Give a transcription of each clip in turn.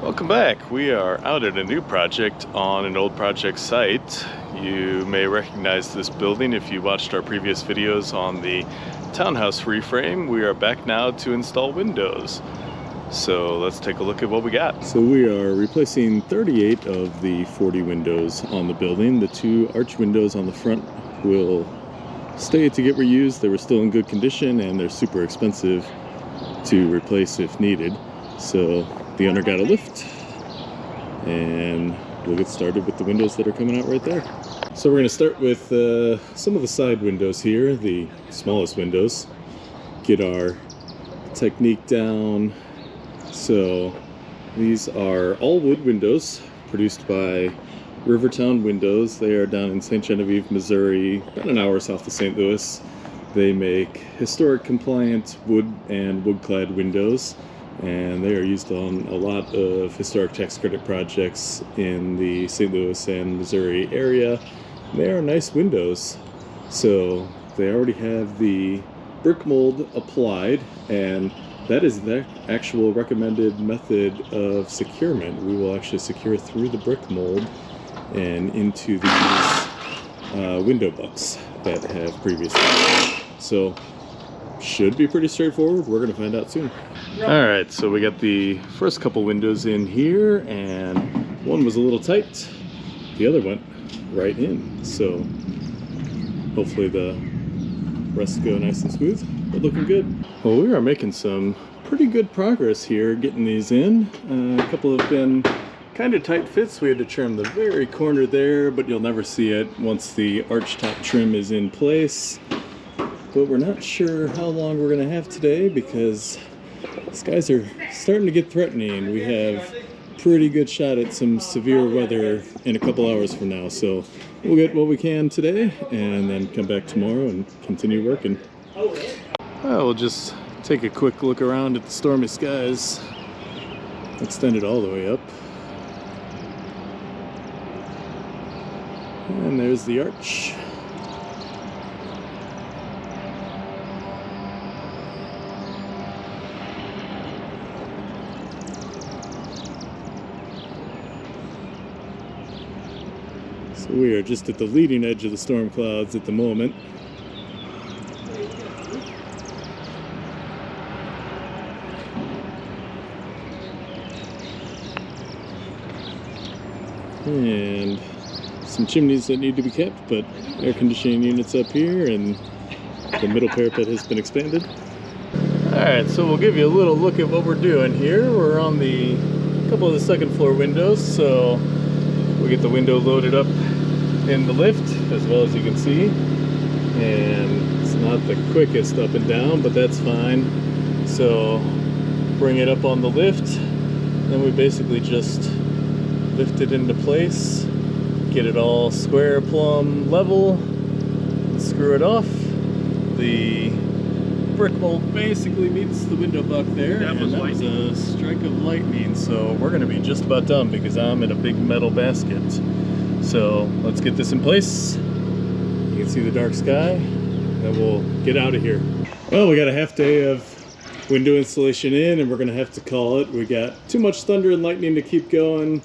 Welcome back. We are out at a new project on an old project site. You may recognize this building if you watched our previous videos on the Townhouse Reframe. We are back now to install windows. So let's take a look at what we got. So we are replacing 38 of the 40 windows on the building. The two arch windows on the front will stay to get reused. They were still in good condition and they're super expensive to replace if needed. So the owner got a lift and we'll get started with the windows that are coming out right there. So we're going to start with some of the side windows here, the smallest windows. Get our technique down. So these are all wood windows produced by Rivertown Windows. They are down in St. Genevieve, Missouri, about an hour south of St. Louis. They make historic compliant wood and wood-clad windows, and they are used on a lot of historic tax credit projects in the St. Louis and Missouri area. They are nice windows. So they already have the brick mold applied, and that is the actual recommended method of securement. We will actually secure through the brick mold and into these window bucks that have previously. So should be pretty straightforward. We're going to find out soon. Alright, so we got the first couple windows in here, and one was a little tight. The other went right in. So hopefully the rest go nice and smooth, but looking good. Well, we are making some pretty good progress here getting these in. A couple have been kind of tight fits. We had to trim the very corner there, but you'll never see it once the arch top trim is in place. But we're not sure how long we're going to have today because skies are starting to get threatening. We have pretty good shot at some severe weather in a couple hours from now. So we'll get what we can today and then come back tomorrow and continue working. We'll just take a quick look around at the stormy skies. Extend it all the way up. And there's the arch. So we are just at the leading edge of the storm clouds at the moment. And some chimneys that need to be kept, but air conditioning units up here, and the middle parapet has been expanded. Alright, so we'll give you a little look at what we're doing here. We're on the couple of the second floor windows, so we get the window loaded up in the lift, as well as you can see. And it's not the quickest up and down, but that's fine. So bring it up on the lift, then we basically just lift it into place, get it all square, plumb, level, screw it off. The brick mold basically meets the window buck there, and that was a strike of lightning. So we're going to be just about done because I'm in a big metal basket. So let's get this in place. You can see the dark sky, then we'll get out of here. Well, we got a half day of window installation in, and we're going to have to call it. We got too much thunder and lightning to keep going.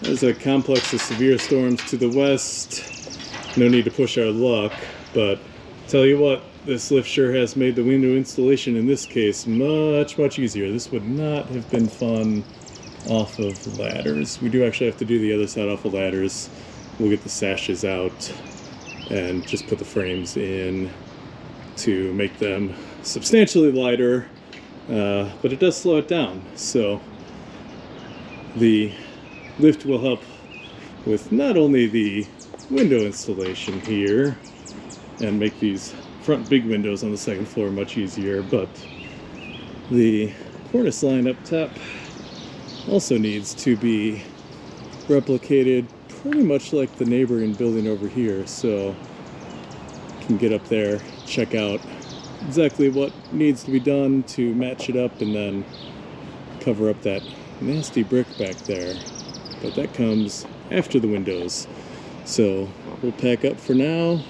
There's a complex of severe storms to the west. No need to push our luck, but tell you what, this lift sure has made the window installation in this case much easier. This would not have been fun off of ladders. We do actually have to do the other side off of ladders. We'll get the sashes out and just put the frames in to make them substantially lighter, but it does slow it down. So the lift will help with not only the window installation here and make these front big windows on the second floor much easier, but the cornice line up top also needs to be replicated pretty much like the neighboring building over here. So you can get up there, check out exactly what needs to be done to match it up, and then cover up that nasty brick back there. But that comes after the windows. So we'll pack up for now,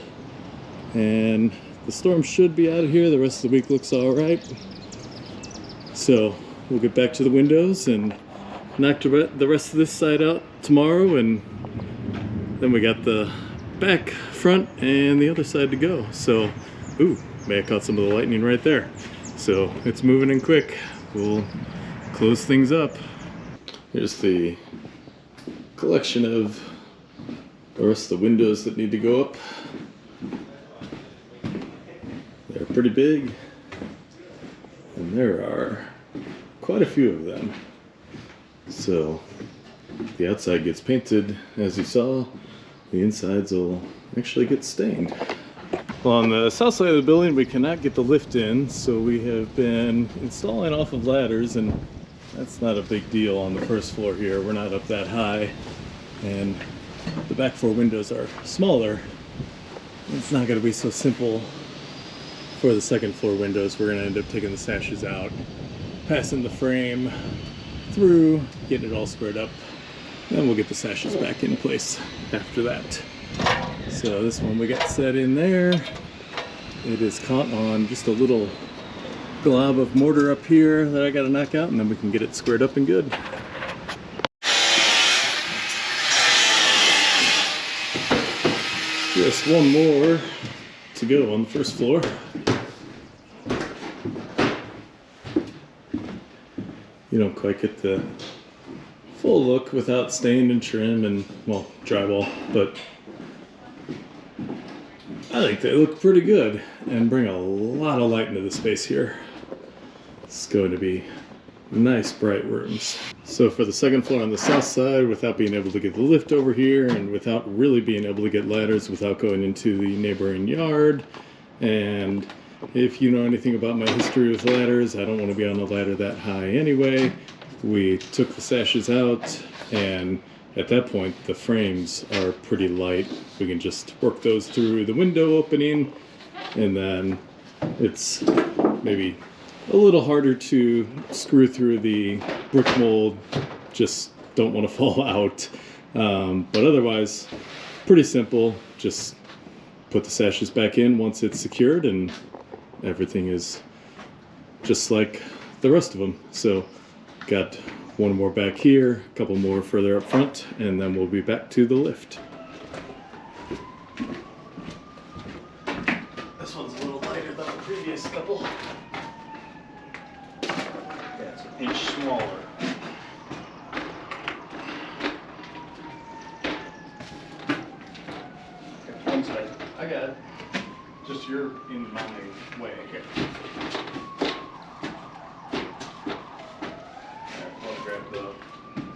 and the storm should be out of here. The rest of the week looks all right. So we'll get back to the windows and knock the rest of this side out tomorrow, and then we got the back, front, and the other side to go. So, ooh, may have caught some of the lightning right there. So it's moving in quick. We'll close things up. Here's the collection of the rest of the windows that need to go up. They're pretty big, and there are quite a few of them. So the outside gets painted, as you saw. The insides will actually get stained. Well, on the south side of the building, we cannot get the lift in, so we have been installing off of ladders, and that's not a big deal on the first floor here. We're not up that high, and the back 4 windows are smaller. It's not going to be so simple for the second floor windows. We're going to end up taking the sashes out, passing the frame through, getting it all squared up. Then we'll get the sashes back in place after that. So this one we got set in there. It is caught on just a little glob of mortar up here that I got to knock out, and then we can get it squared up and good. Just one more to go on the first floor. You don't quite get the full look without stain and trim and, well, drywall, but I think they look pretty good and bring a lot of light into the space here. It's going to be nice bright rooms. So for the second floor on the south side, without being able to get the lift over here and without really being able to get ladders without going into the neighboring yard, and if you know anything about my history with ladders, I don't want to be on the ladder that high anyway. We took the sashes out, and at that point the frames are pretty light. We can just work those through the window opening, and then it's maybe a little harder to screw through the brick mold. Just don't want to fall out. But otherwise, pretty simple. Just put the sashes back in once it's secured, and everything is just like the rest of them. So got one more back here, a couple more further up front, and then we'll be back to the lift. This one's a little lighter than the previous couple. Yeah, it's an inch smaller. Okay, one side. I got it. Just you're in my way here. Grab the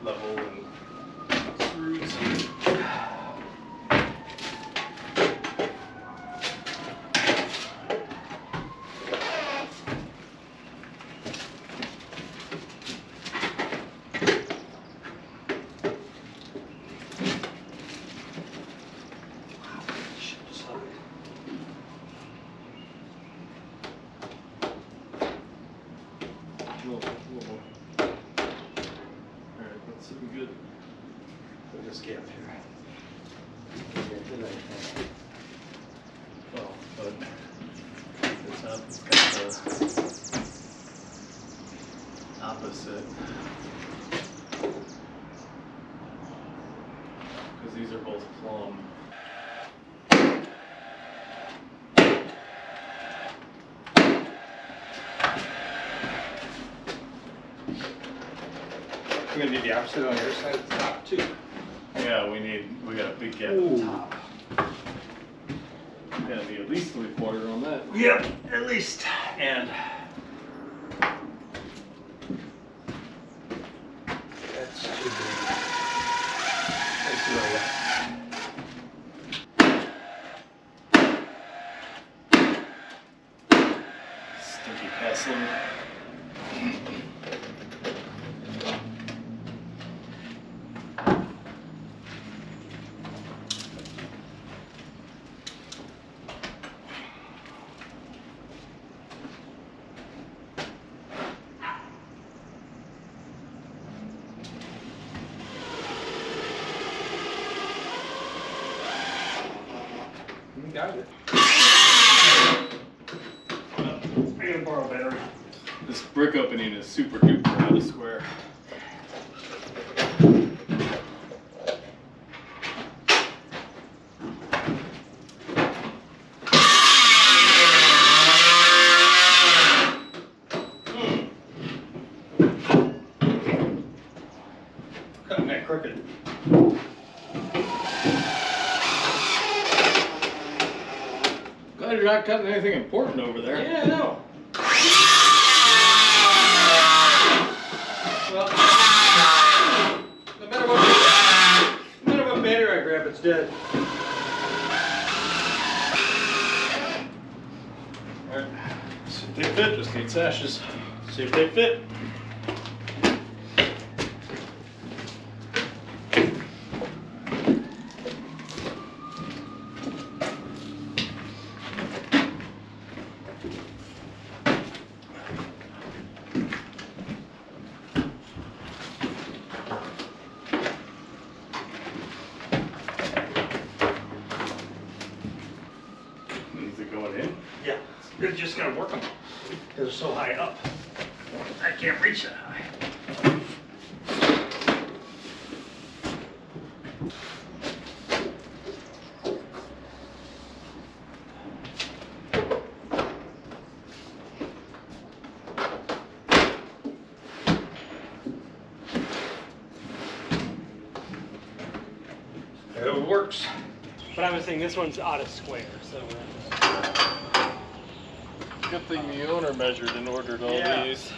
level and screws. Looking good. We'll just get up here. Well, but it's up. It's got the opposite, because these are both plumb. We're gonna need the opposite on your side at the top too. Yeah, we got a big gap at the top. Gotta be at least 3/4 on that. Yep, at least. And that's too big. Let's do that. Stinky pencil. Got it. I gotta borrow a battery. This brick opening is super duper out of square. Cutting that crooked. Glad you're not cutting anything important over there. Yeah, I know. Well, no matter what battery I grab, it's dead. Alright. See if they fit, just need sashes. See if they fit. Is it going in? Yeah, you're just gonna work them because they're so high up. I can't reach that high. It works. But I was saying this one's out of square, so. Good thing the owner measured and ordered all Yeah. these.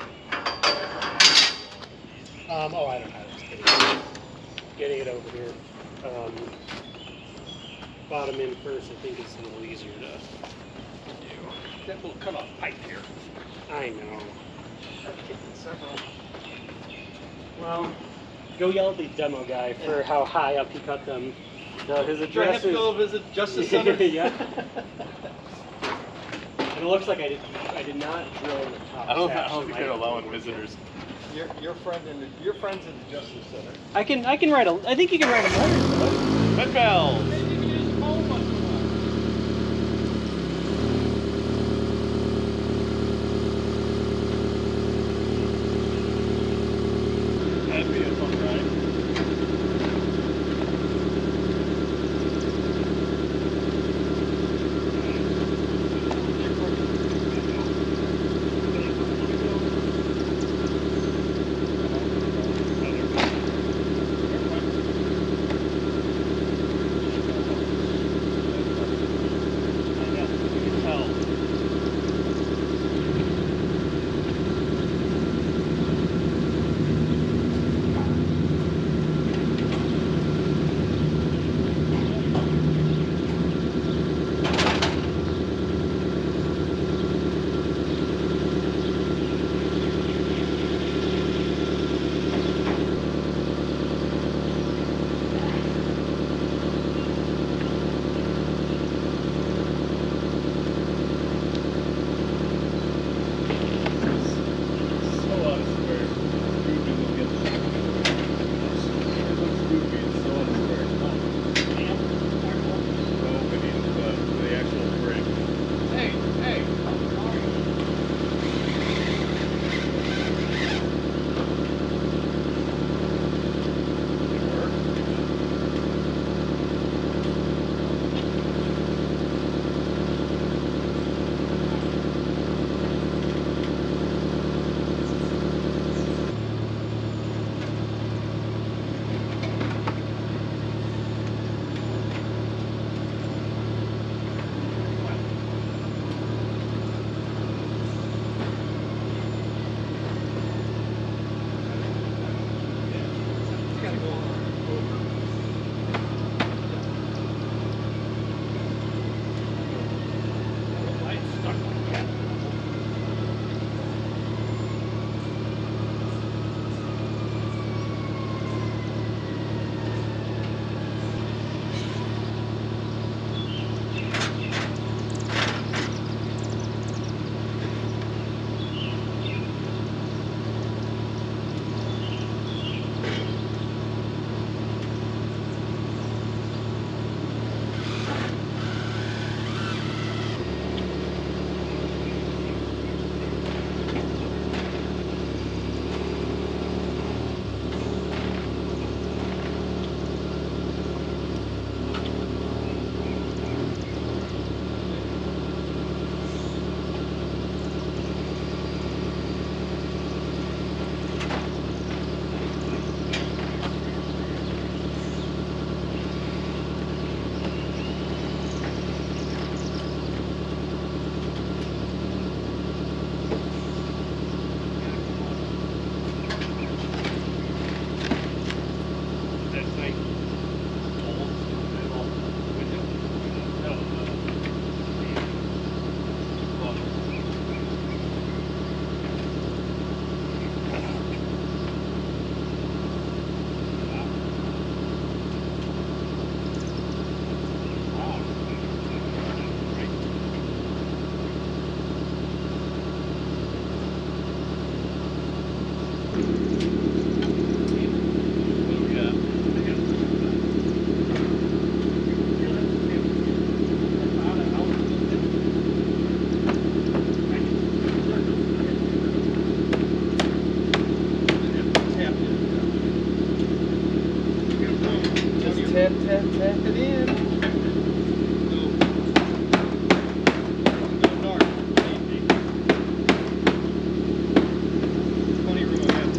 Oh, I don't know. Just getting it over here. Bottom in first, I think it's a little easier to do. That little cut-off pipe here. I know. Well, go yell at the demo guy for how high up he cut them. His Do I address have to is. go visit Justice Center? Yeah. And it looks like I did not drill in the top. I don't shaft, so think I they're don't allowing know. visitors. Your friend's in the Justice Center. I can write a. I think you can write a letter. Red bells! Maybe you can use phone once in a while. That'd be a fun ride. Tap, tap, tap it in. Go north. 20 room ahead.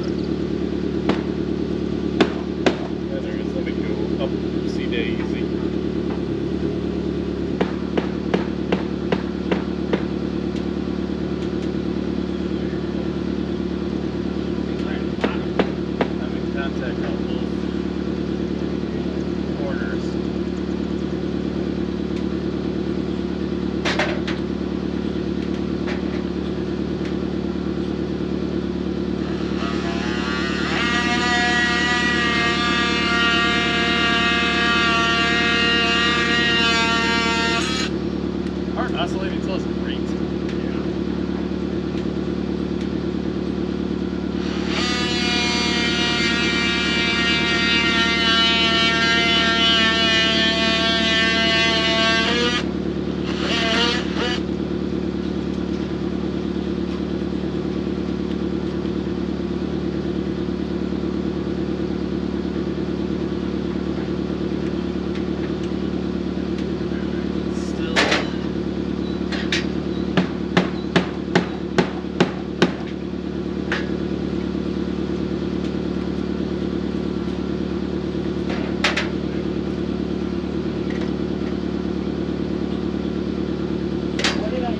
Yeah, there is. Let me go up C Daisy. I'm in contact on both corners. Heart oscillating still is great. What did I do?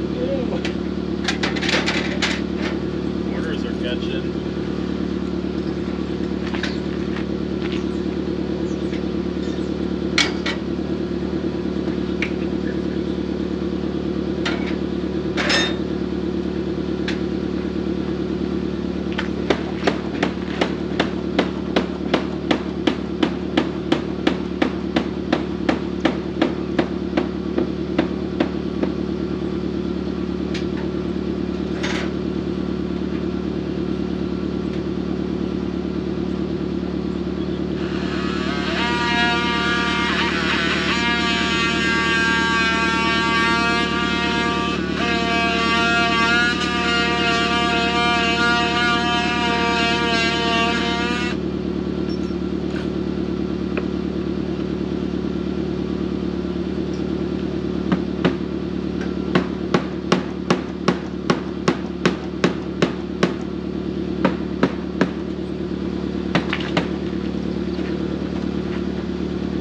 Corners are catching.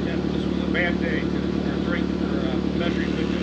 Yeah, this was a bad day for drink for measuring windows.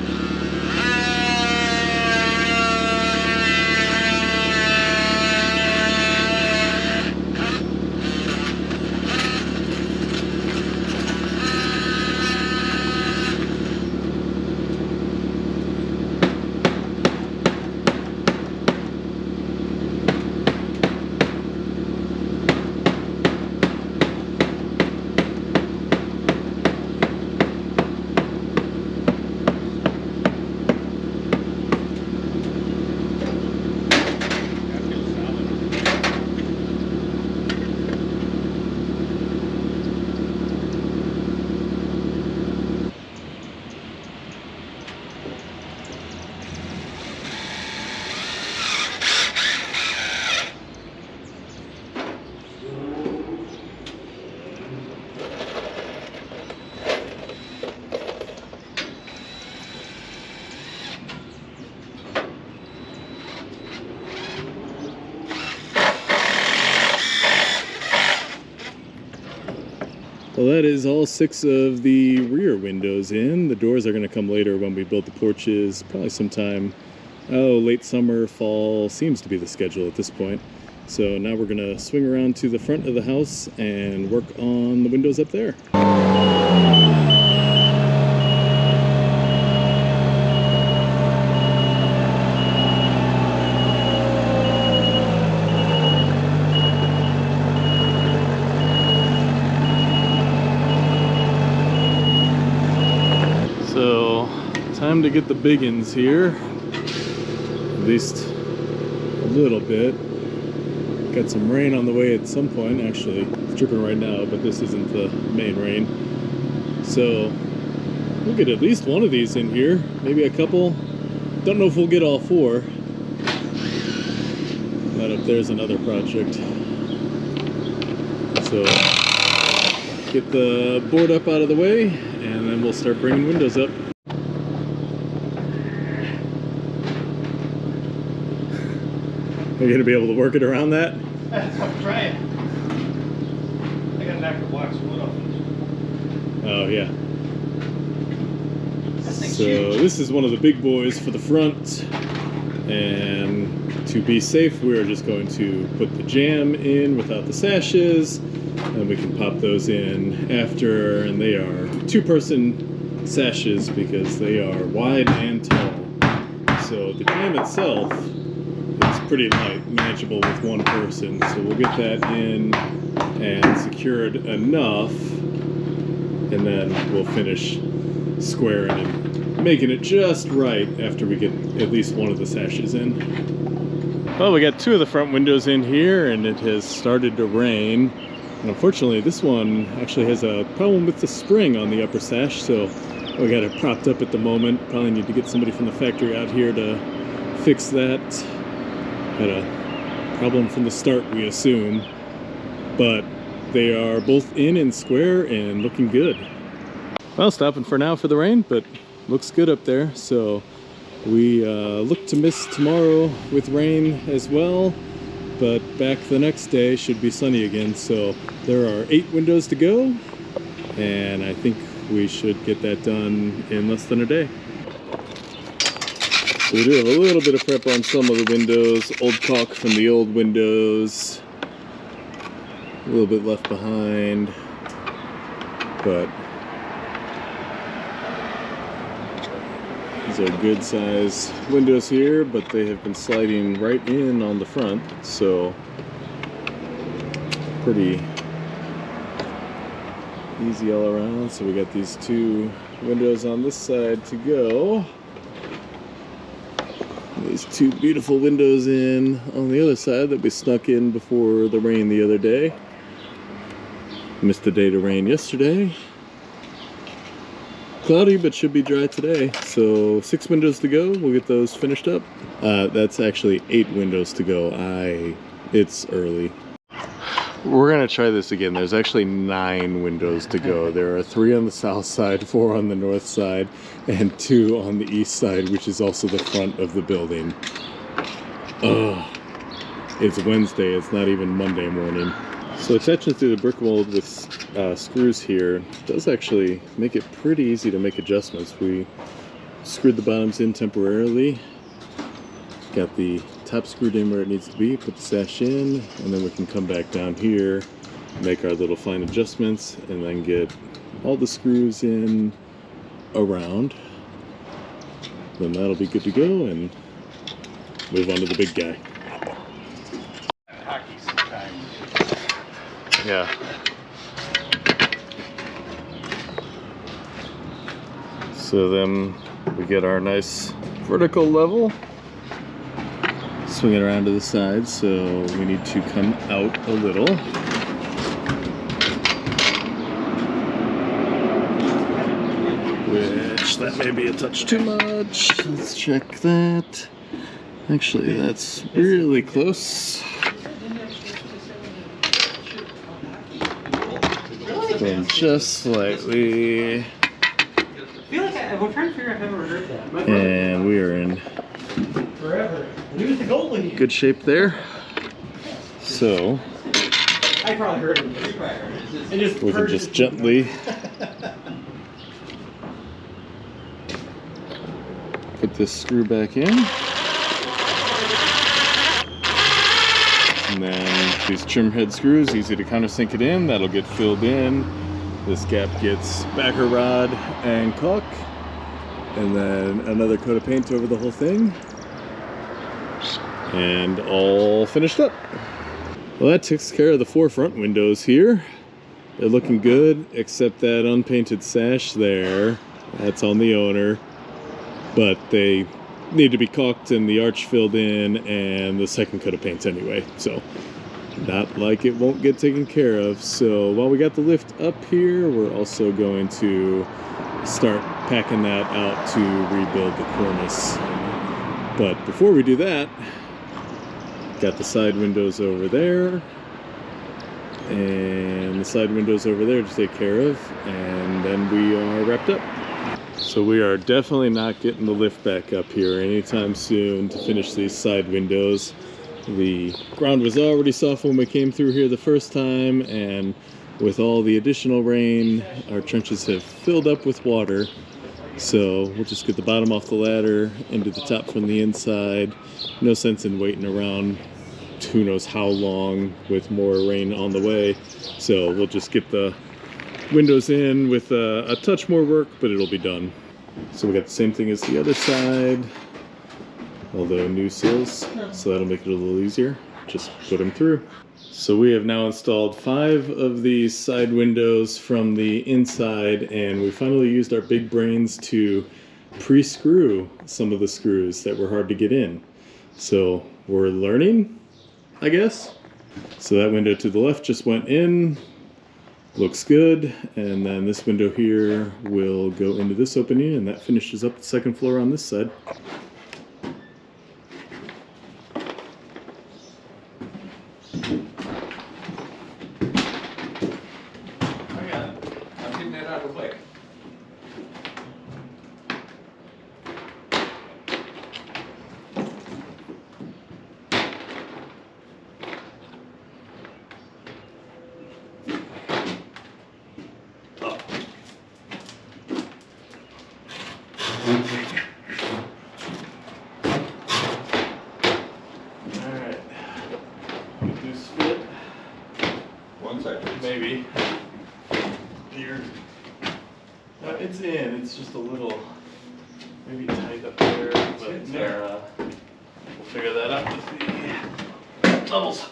That feels solid. Well, that is all 6 of the rear windows in. The doors are going to come later when we build the porches, probably sometime, late summer, fall, seems to be the schedule at this point. So now we're going to swing around to the front of the house and work on the windows up there. So, time to get the biggins here, at least a little bit. Got some rain on the way at some point, actually it's dripping right now, but this isn't the main rain. So we'll get at least one of these in here, maybe a couple. Don't know if we'll get all 4. But up there's another project. So get the board up out of the way, and then we'll start bringing windows up. Are you gonna be able to work it around that? That's what I'm trying. I got an extra blocks of wood off this. Oh yeah. That thing's So huge. this is one of the big boys for the front, and to be safe we are just going to put the jamb in without the sashes, and we can pop those in after, and they are 2-person sashes because they are wide and tall. So the jamb itself is pretty light, manageable with 1 person, so we'll get that in and secured enough, and then we'll finish squaring and making it just right after we get at least 1 of the sashes in. Well, we got 2 of the front windows in here, and it has started to rain. And unfortunately, this one actually has a problem with the spring on the upper sash, so we got it propped up at the moment. Probably need to get somebody from the factory out here to fix that. Had a problem from the start, we assume, but they are both in and square and looking good. Well, stopping for now for the rain, but looks good up there. So we look to miss tomorrow with rain as well, but back the next day should be sunny again. So there are 8 windows to go, and I think we should get that done in less than a day. So we do have a little bit of prep on some of the windows, old caulk from the old windows, a little bit left behind, but these are good size windows here, but they have been sliding right in on the front, so pretty easy all around. So we got these 2 windows on this side to go. These 2 beautiful windows in on the other side that we snuck in before the rain the other day. Missed the day to rain yesterday. Cloudy, but should be dry today. So 6 windows to go. We'll get those finished up. That's actually 8 windows to go. It's early. We're gonna try this again. There's actually 9 windows to go. There are 3 on the south side, 4 on the north side, and 2 on the east side, which is also the front of the building. Ugh. It's Wednesday, it's not even Monday morning. So attaching through the brick mold with screws here does actually make it pretty easy to make adjustments. We screwed the bottoms in temporarily, got the top screwed in where it needs to be, put the sash in, and then we can come back down here, make our little fine adjustments, and then get all the screws in around. Then that'll be good to go, and move on to the big guy. Hockey sometimes. Yeah. So then we get our nice vertical level. Swing it around to the side, so we need to come out a little. Which, that may be a touch too much. Let's check that. Actually, that's really close. Then just slightly. I feel like I'm trying to figure out if I've ever heard that. And we are in Forever. He was the goalie. good shape there. So I probably heard him. And just we can just gently put this screw back in. And then these trim head screws, easy to countersink it in. That'll get filled in. This gap gets backer rod and caulk. And then another coat of paint over the whole thing. And all finished up. Well, that takes care of the 4 front windows here. They're looking good, except that unpainted sash there. That's on the owner. But they need to be caulked and the arch filled in and the second coat of paint anyway. So, not like it won't get taken care of. So, while we got the lift up here, we're also going to start packing that out to rebuild the cornice. But before we do that, got the side windows over there. and the side windows over there to take care of, and then we are wrapped up. So we are definitely not getting the lift back up here anytime soon to finish these side windows. The ground was already soft when we came through here the first time, and with all the additional rain, our trenches have filled up with water. So we'll just get the bottom off the ladder into the top from the inside. No sense in waiting around who knows how long with more rain on the way. So we'll just get the windows in with a touch more work, but it'll be done. So we got the same thing as the other side, although new sills, so that'll make it a little easier. Just put them through. So we have now installed 5 of these side windows from the inside, and we finally used our big brains to pre-screw some of the screws that were hard to get in. So we're learning, I guess. So that window to the left just went in, looks good, and then this window here will go into this opening, and that finishes up the second floor on this side. I'm getting that out of the way. Alright. Do split. One side. Maybe. Here. It's in, it's just a little maybe tight up there, but we'll figure that out with the levels.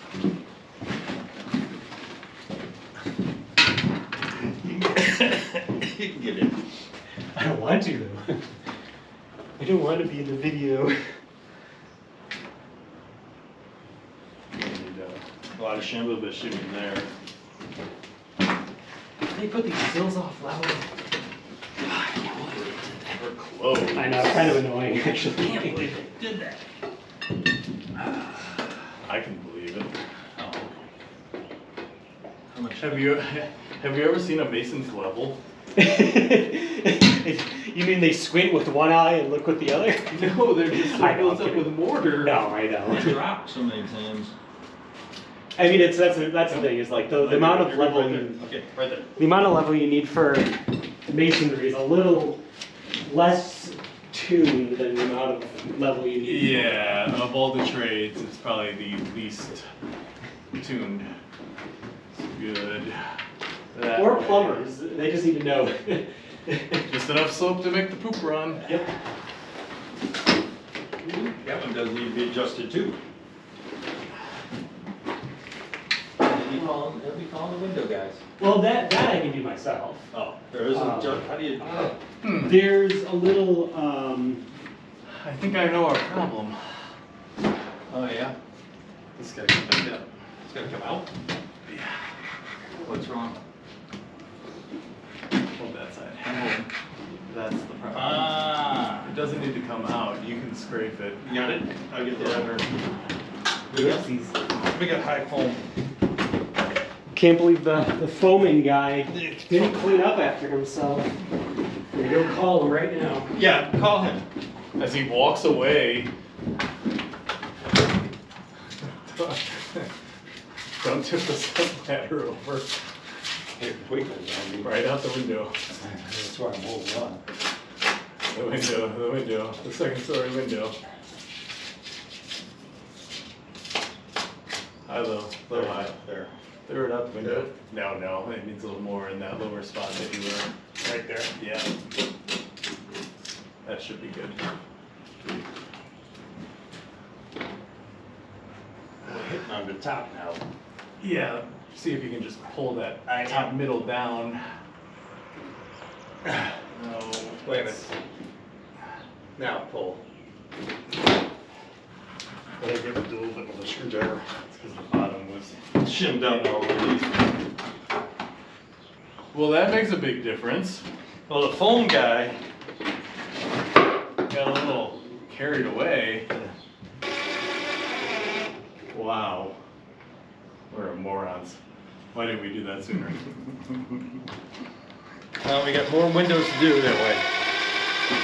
You can get in. I don't want to though. I don't want to be in the video. Need a lot of shampoo, but shooting there. They put these sills off level. We're close. I know, it's kind of annoying actually. I can't believe they did that. I can believe it. Oh. How much? Have you ever seen a mason's level? You mean they squint with one eye and look with the other? No, they're just so I know, built up with mortar. No, I know. Drop so many times. I mean, that's the thing is like the amount of level Okay, right there. the amount of level you need for masonry is a little less tuned than the amount of level you need. Yeah, of all the trades, it's probably the least tuned. It's good. That Or way. plumbers, they just need to know. Just enough slope to make the poop run. Yep. That one does need to be adjusted too. He'll be calling the window guys. Well, that I can do myself. Oh, there isn't, how do you? There's a little I think I know our problem. Oh, yeah? This gotta come back up. It's gotta come out? Yeah. What's wrong? Hold that side. That's the problem. Ah, It doesn't need to come out. You can scrape it. you got it? I'll get Whatever. We got high foam. Can't believe the foaming guy didn't clean up after himself. We're gonna go call him right now. Yeah, call him. As he walks away. Don't tip the step ladder over. It wiggles on me. Right out the window. That's why I'm holding on. The window, the second story window. High low, low high. There. Throw it up window. No, it needs a little more in that lower spot that you were. Right there. Yeah. That should be good. We're hitting on the top now. Yeah, see if you can just pull that top middle down. No. Wait a minute. Now pull. But I give it a little bit of a screwdriver. It's because the bottom was Shimmed up already. Well, that makes a big difference. Well, the foam guy. Got a little carried away. Wow. We're morons. Why didn't we do that sooner? Well, we got more windows to do that way.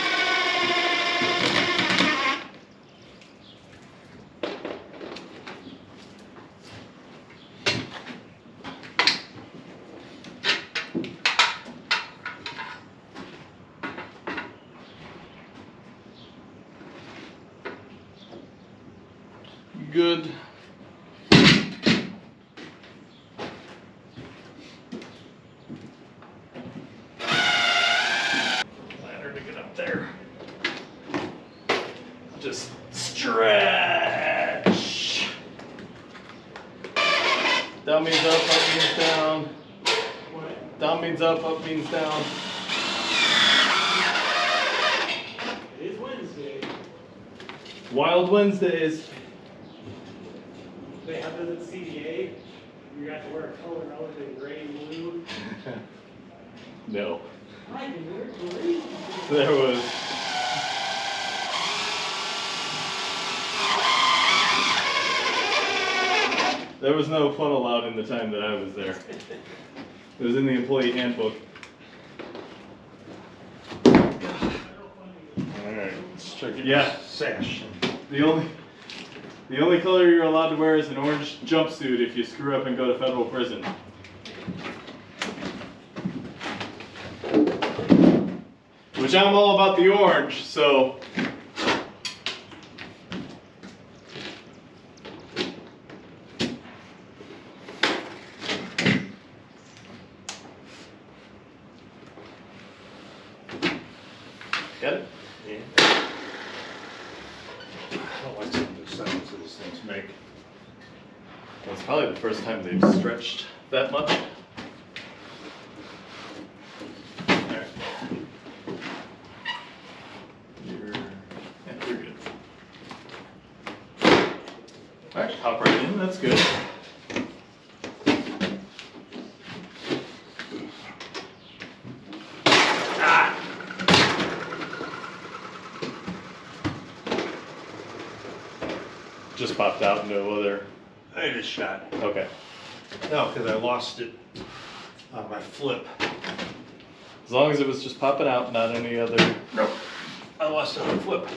Good. Ladder to get up there. Just stretch. Down means up means down. Down means up means down. It is Wednesday. Wild Wednesdays. They have those at CDA. You got to wear a color other than gray and blue. No. I can wear gray. There was. There was no fun allowed in the time that I was there. It was in the employee handbook. Alright, let's check it. Yeah, Sash. the only color you're allowed to wear is an orange jumpsuit if you screw up and go to federal prison. Which I'm all about the orange, so. Got it? Yeah. I don't like some of the sounds that these things make. Well, it's probably the first time they've stretched that much. Alright. You're good. Alright, hop right in, that's good. Just popped out, no other. I just shot. Okay. No, because I lost it on my flip. As long as it was just popping out, not any other. Nope. I lost it on my flip.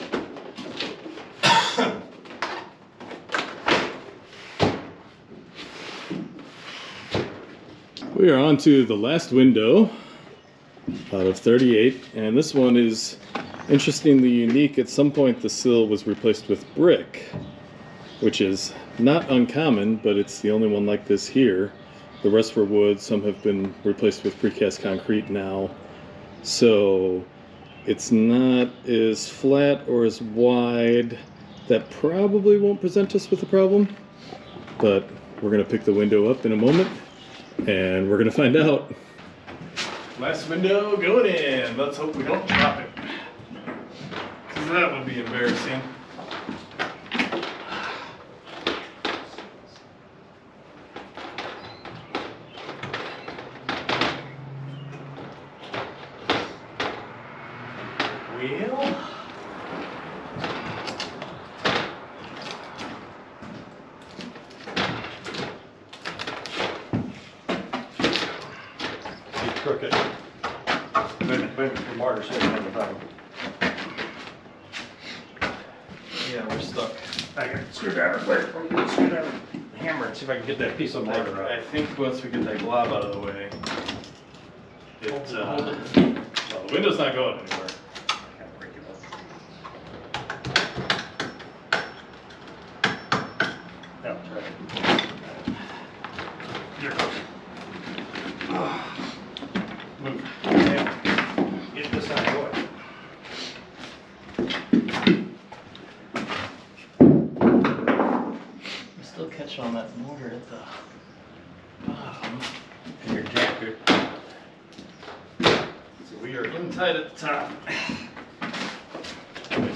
We are on to the last window out of 38, and this one is interestingly unique. At some point the sill was replaced with brick, which is not uncommon, but it's the only one like this here. The rest were wood, some have been replaced with precast concrete now. So it's not as flat or as wide. That probably won't present us with a problem, but we're gonna pick the window up in a moment and we're gonna find out. Last window going in. Let's hope we don't drop it, 'cause that would be embarrassing. Well, Be crooked. Wait, the mortar sitting on the bottom. yeah, we're stuck. I got a screwdriver. Wait, let me get a screwdriver. Hammer and see if I can get that piece of mortar I out. think once we get that glob out of the way, well, the window's not going anywhere. Can't break it up. No, try it. Here it goes. Move. Get this out of the way. I'm still catching on that mortar at the bottom. Your jacket. So we are in tight at the top.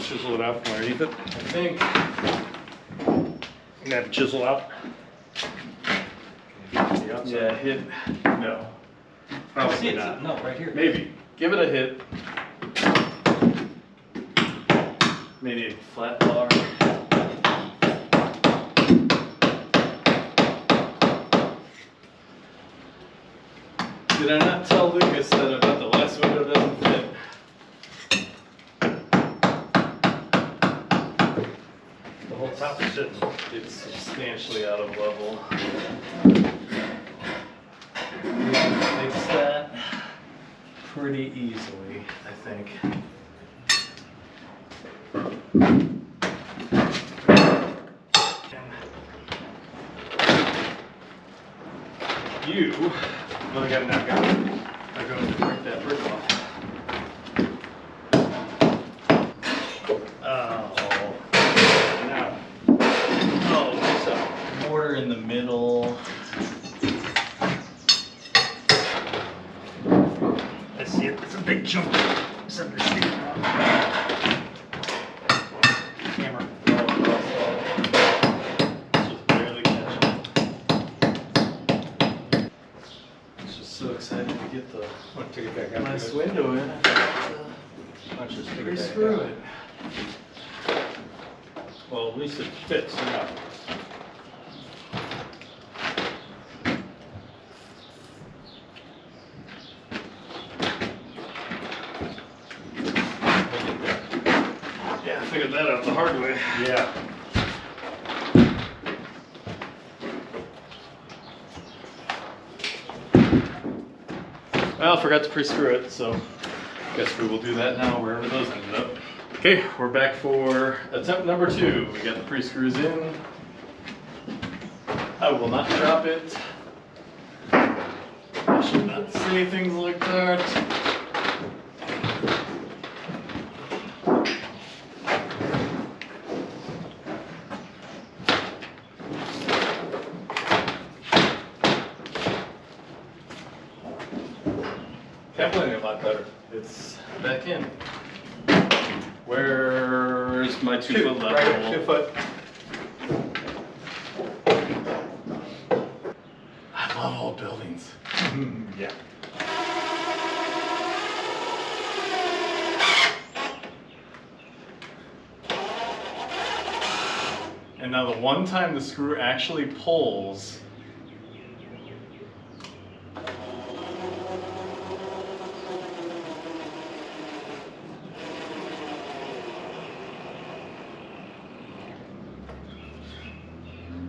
Chisel it out from underneath it. I think. And that chisel out. Yeah, hit. No. Probably not. No, right here. Maybe. Give it a hit. Maybe a flat bar. Did I not tell Lucas that about the last window doesn't fit? The whole top is sitting. It's substantially out of level. Fix that pretty easily, I think. You really got to knock out. I'm going to break that brick off. Oh. Now. Oh, there's a mortar in the middle. I see it. It's a big chunk. It's under the seat. Hammer. Just barely catching it. Just so excited to get the Want to take it back out? nice window in. Let's just take it back Re-screw out. it. Well, at least it fits now. Yeah, I figured that out the hard way. Yeah. Well, I forgot to pre-screw it, so guess we will do that now wherever those ended up. Okay, we're back for attempt number 2. We got the pre-screws in. I will not drop it. I should not say things like that. Definitely a lot better. It's back in. Where's my 2-foot level? Right, 2 foot. I love old buildings. Yeah. And now the one time the screw actually pulls,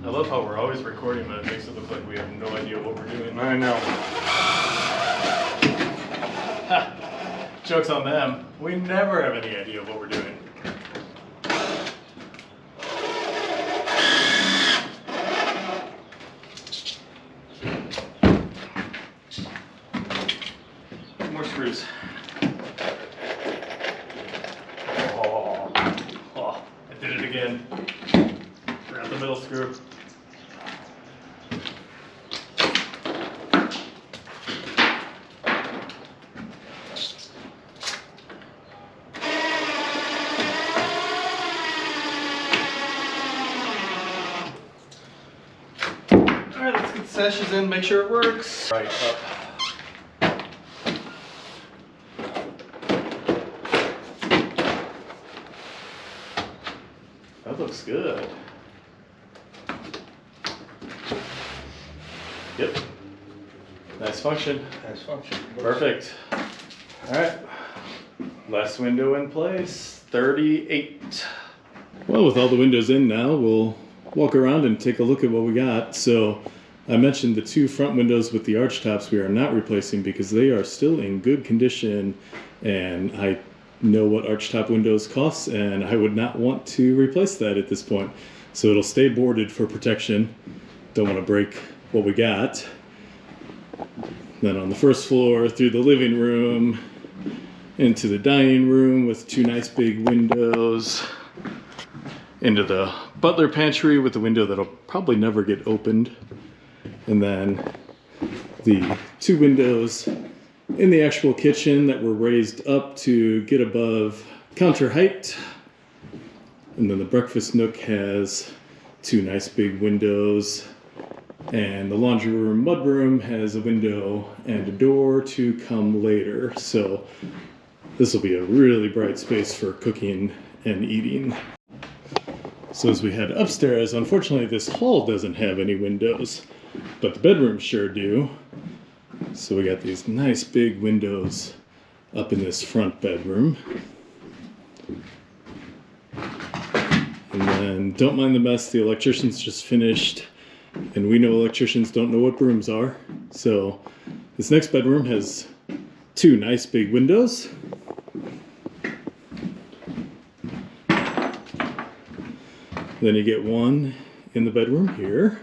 I love how we're always recording, but it makes it look like we have no idea what we're doing. I know. Ha! Joke's on them. We never have any idea what we're doing. More screws. Oh, I did it again. Forgot the middle screw. Alright, let's get the sashes in, make sure it works. Right up. That looks good. Yep. Nice function. Nice function. Perfect. Alright. Last window in place. 38. Well, with all the windows in now, we'll walk around and take a look at what we got. So I mentioned the 2 front windows with the arch tops we are not replacing because they are still in good condition, and I know what arch top windows cost, and I would not want to replace that at this point. So it'll stay boarded for protection. Don't want to break what we got. Then on the first floor, through the living room, into the dining room with 2 nice big windows, into the butler pantry with a window that'll probably never get opened, and then the 2 windows in the actual kitchen that were raised up to get above counter height. And then the breakfast nook has 2 nice big windows, and the laundry room mudroom has a window and a door to come later. So this will be a really bright space for cooking and eating. So as we head upstairs, unfortunately this hall doesn't have any windows, but the bedrooms sure do. So we got these nice big windows up in this front bedroom. And then, don't mind the mess, the electrician's just finished. And we know electricians don't know what brooms are. So this next bedroom has 2 nice big windows. Then you get one in the bedroom here.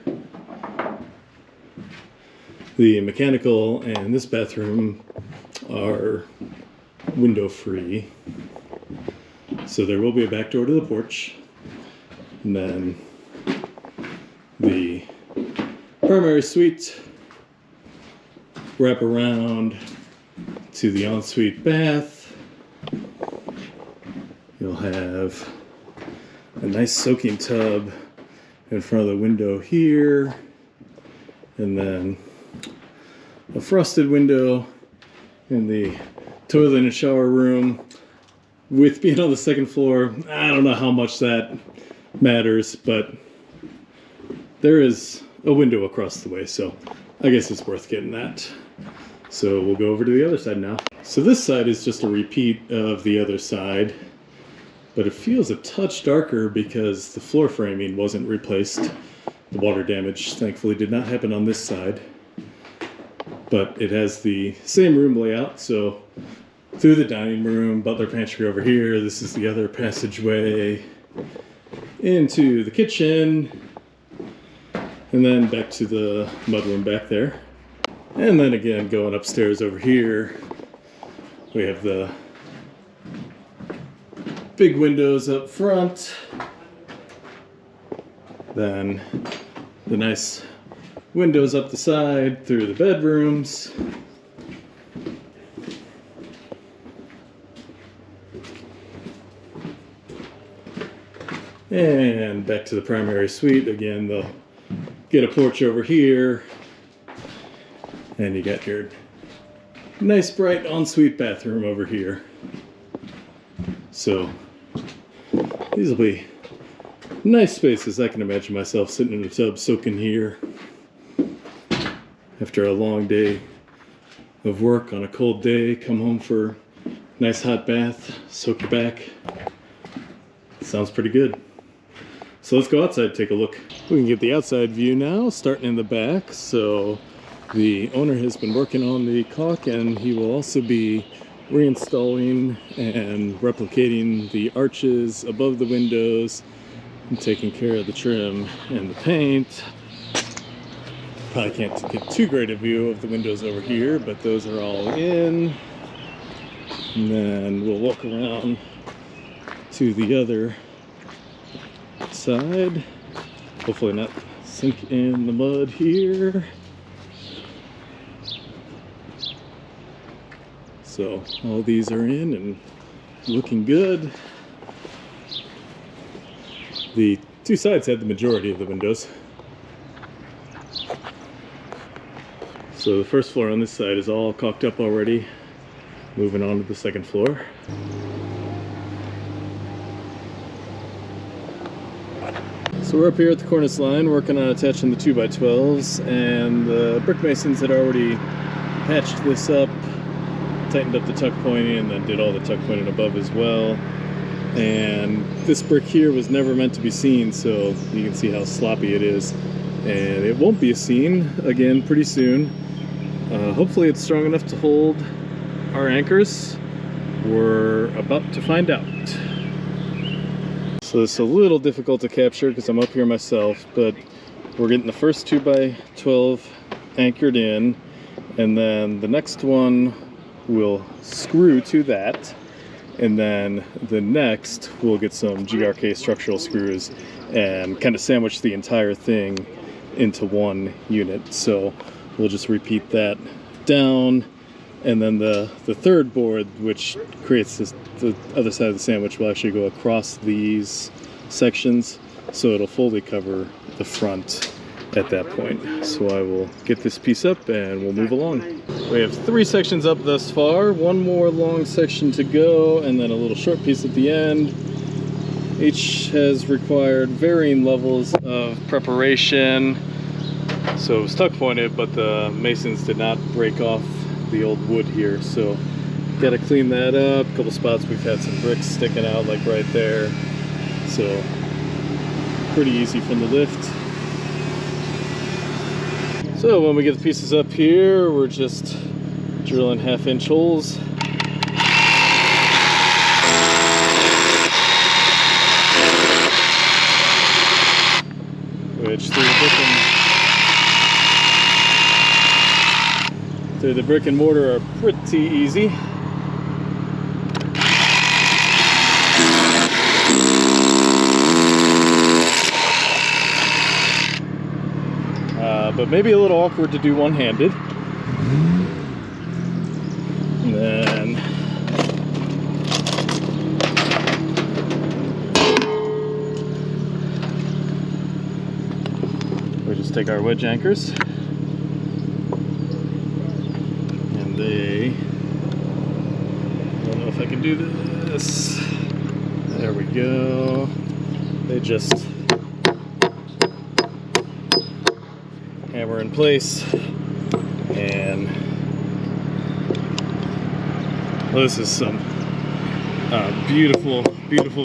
The mechanical and this bathroom are window free. So there will be a back door to the porch. And then the primary suite wrap around to the ensuite bath. You'll have a nice soaking tub in front of the window here, and then a frosted window in the toilet and shower room. With being on the second floor, I don't know how much that matters, but there is a window across the way, so I guess it's worth getting that. So we'll go over to the other side now. So this side is just a repeat of the other side, but it feels a touch darker because the floor framing wasn't replaced. The water damage thankfully did not happen on this side, but it has the same room layout. So through the dining room, butler pantry over here, this is the other passageway into the kitchen, and then back to the mudroom back there. And then again, going upstairs over here, we have the big windows up front, then the nice windows up the side through the bedrooms. And back to the primary suite. Again, they'll get a porch over here. And you got your nice bright ensuite bathroom over here. So these will be nice spaces. I can imagine myself sitting in a tub soaking here after a long day of work on a cold day. Come home for a nice hot bath, soak your back. Sounds pretty good. So let's go outside and take a look. We can get the outside view now, starting in the back. So the owner has been working on the caulk, and he will also be reinstalling and replicating the arches above the windows and taking care of the trim and the paint. Probably can't get too great a view of the windows over here, but those are all in. And then we'll walk around to the other side. Hopefully not sink in the mud here. So all these are in and looking good. The 2 sides had the majority of the windows. So the first floor on this side is all caulked up already. Moving on to the second floor. So we're up here at the Cornice line working on attaching the 2x12s, and the brick masons had already patched this up, tightened up the tuck pointing, and then did all the tuck pointing above as well. And this brick here was never meant to be seen, so you can see how sloppy it is. And it won't be seen again pretty soon. Hopefully it's strong enough to hold our anchors. We're about to find out. So it's a little difficult to capture because I'm up here myself, but we're getting the first 2x12 anchored in, and then the next one will screw to that, and then the next we'll get some GRK structural screws and kind of sandwich the entire thing into one unit. So we'll just repeat that down, and then the third board, which creates the other side of the sandwich, will actually go across these sections, so it'll fully cover the front at that point. So I will get this piece up and we'll move along. We have 3 sections up thus far, 1 more long section to go, and then a little short piece at the end. Each has required varying levels of preparation. So it was tuck pointed, but the masons did not break off the old wood here, so gotta clean that up. A couple spots we've had some bricks sticking out, like right there, so pretty easy from the lift. So when we get the pieces up here, we're just drilling 1/2-inch holes. Which through the brick and mortar are pretty easy. But maybe a little awkward to do one-handed. And then we just take our wedge anchors, and they, I don't know if I can do this. There we go. They just hammer in place, and well, this is some beautiful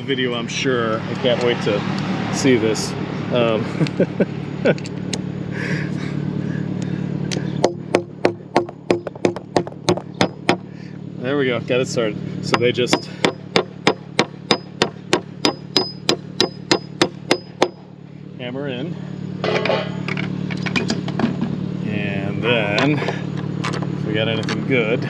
video, I'm sure. I can't wait to see this. There we go, got it started. So they just hammer in, and then if we got anything good,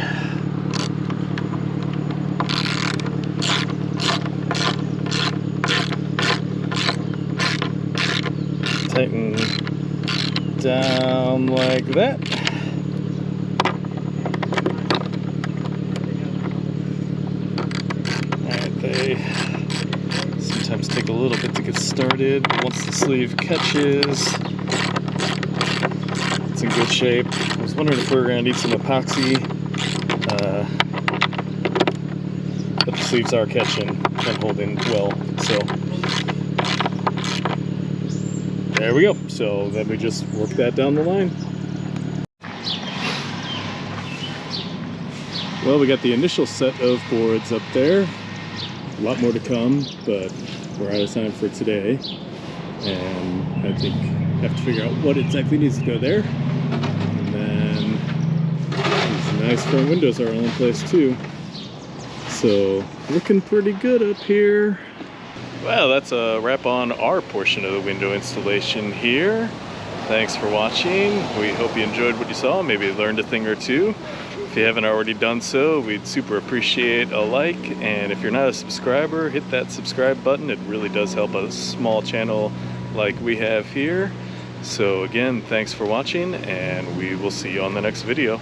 tighten down like that. Alright, they sometimes take a little bit to get started, but once the sleeve catches, it's in good shape. I was wondering if we were going to need some epoxy, but the sleeves are catching and holding well, so there we go. So then we just work that down the line. Well, we got the initial set of boards up there. A lot more to come, but we're out of time for today. And I think I have to figure out what exactly needs to go there. And then these nice front windows are all in place too. So looking pretty good up here. Well, that's a wrap on our portion of the window installation here. Thanks for watching. We hope you enjoyed what you saw, maybe learned a thing or two. If you haven't already done so, we'd super appreciate a like. And if you're not a subscriber, hit that subscribe button. It really does help a small channel like we have here. So again, thanks for watching, and we will see you on the next video.